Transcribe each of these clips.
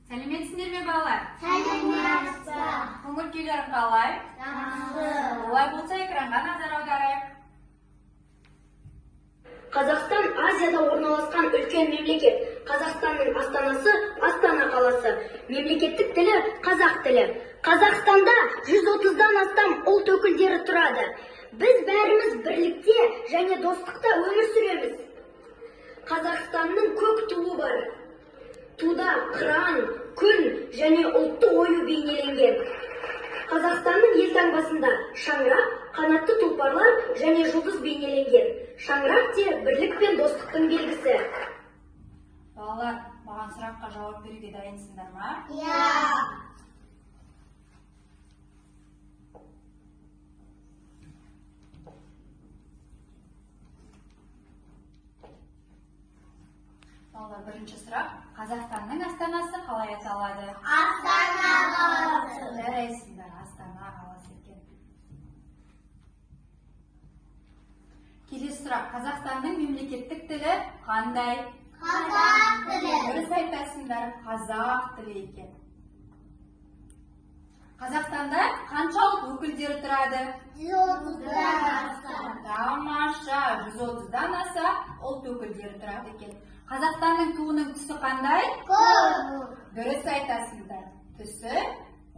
Сәлеметсіңдер ме балалар? Сәлеметсіз. Көңіл күйлерің қалай? Жақсы. Олай болса экранға назар аударайық. Қазақстан Азияда орналасқан үлкен мемлекет. Қазақстанның астанасы Астана қаласы. Мемлекеттік тілі қазақ тілі. Қазақстанда 130-дан астам ұлт өкілдері тұрады. Біз бәріміз бірлікте және достықта өмір сүреміз. Қазақстанның көк туы бар. Туда қыран, күн және ұлттық ою бейнеленген. Қазақстанның елтаңбасында шаңырақ, қанатты тұлпарлар және жұлдыз бейнеленген. Шаңырақ те бірлік пен достықтың белгісі. Балалар, маған сұраққа жауап беруге дайынсыңдар ма? Иә. Балалар, бірінші сұрақ. Қазақстанның астанасы қалай аталады? Астана қаласы. Жарайсыңдар, Астана қаласы екен. Келесі сұрақ. Қазақстанның мемлекеттік тілі қандай? Қазақ тілі. Дұрыс айтасыңдар, қазақ тілі екен. Қазақстанда қаншалық өкілдері тұрады? 130-дан астам. Тамаша, 130-дан аса ұлт өкілдері тұрады екен. Қазақстанның туының түсі қандай? Көк. Дұрыс айтасыңдар, түсі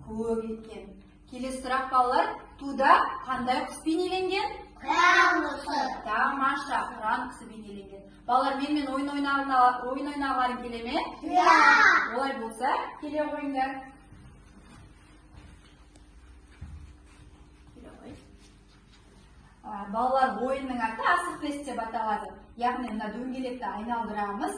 көк екен. Келесі сұрақ балалар, туда қандай құс бейнеленген? Қыран құсы. Тамаша, қыран құсы бейнеленген. Балалар, менімен ойын ойнағыларың келе ме? Иә. Олай болса, келе қойыңдар. Балалар, ойынның аты асық тест деп аталады. Яғни мына дөңгелекті айналдырамыз.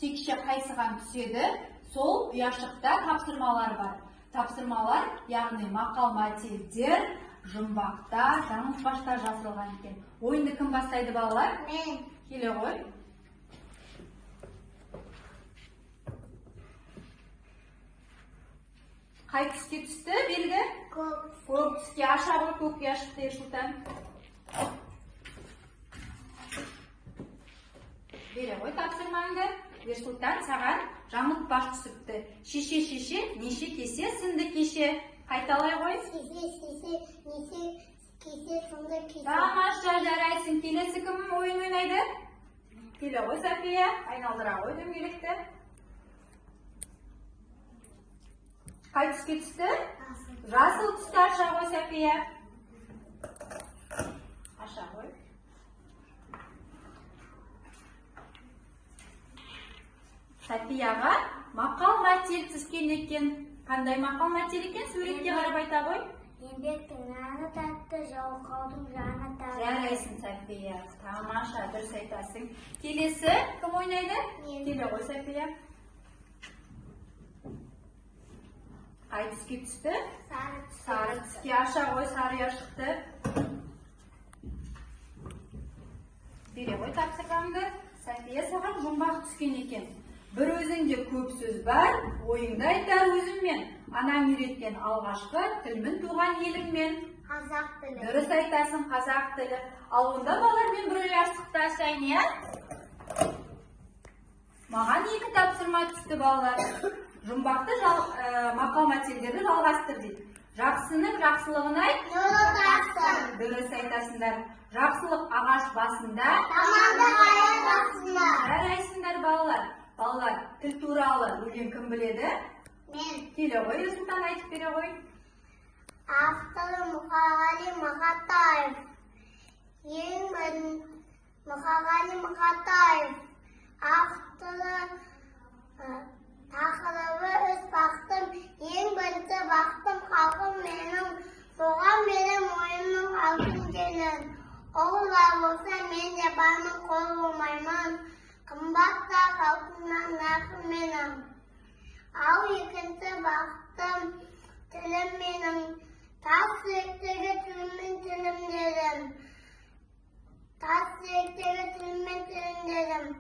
Текше қайсыған түседі, сол ұяшықта тапсырмалар бар. Тапсырмалар, яғни мақал-мәтелдер, жұмбақтар, жаңылтпаштар жазылған екен. Ойынды кім бастайды балалар? Мен. Келе ғой. Қай түске түсті белгі? Көк. Көк түске, аша ғой көк ұяшықты Ерсұлтан. Бере ғой тапсырмаңды. Ерсұлтан саған жаңылтпаш түсіпті. Шеше, неше кесе сынды кеше. Қайталай ғой. Неше сынды кесе. Тамаша, жарайсың. Келесі кім ойын ойнайды? Келе ғой София. Айналдыра ғой дөңгелекті. Қай түске түсті? Жасыл түсті, аша ғой София. Аша ғой. Софияға мақал-мәтел түскен екен. Қандай мақал-мәтел екен? Суретке қарап айта ғой. Еңбектің наны тәтті, жалқаудың жаны тәтті. Жарайсың София. Тамаша, дұрыс айтасың. Келесі кім ойнайды? Мен. Келе ғой София. Қай түске түсті? Сары түске, аша ғой сары ұяшықты. Бере ғой тапсырғанды. София саған жұмбақ түскен екен. Бір өзіңде көп сөз бар, ойыңды айтар өзіммен. Анаң үйреткен алғашқы тілмін туған еліммен. Қазақ тілі. Дұрыс айтасың, қазақ тілі. Ал онда балармен бір ұяшықты ашайын, иә? Маған екі тапсырма түсті балалар. Жұмбақты мақал-мәтелдерді жалғастыр дейді. Жақсының жақсылығын айт. Жолдасың. Дұрыс айтасыңдар. Жақсылық ағаш басында. Тамаша аяқ астында. Жарайсыңдар балалар. Балалар, тіл туралы өлең кім біледі? Мен. Келе ғой, Ерсұлтан айтып бере ғой. Авторы Мұқағали Мақатаев. Мұқағали Мақатаев. Авторы тақырыбы өз бақтым, ең бірінші бақтым халқым менің, соған менің ойымның халқым сенің. Олар болса мен де бармын, қол болмаймын, қымбатта халқымнан рақым менің. Ал екінші бақтым тілім менің, тас сүйектегі тіліммен тілімдерім. Тас сүйектегі тіліммен тілімдерім.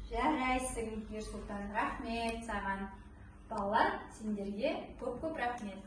Жарайсың, Ерсұлтан, рахмет саған. Балалар, сендерге көп рахмет.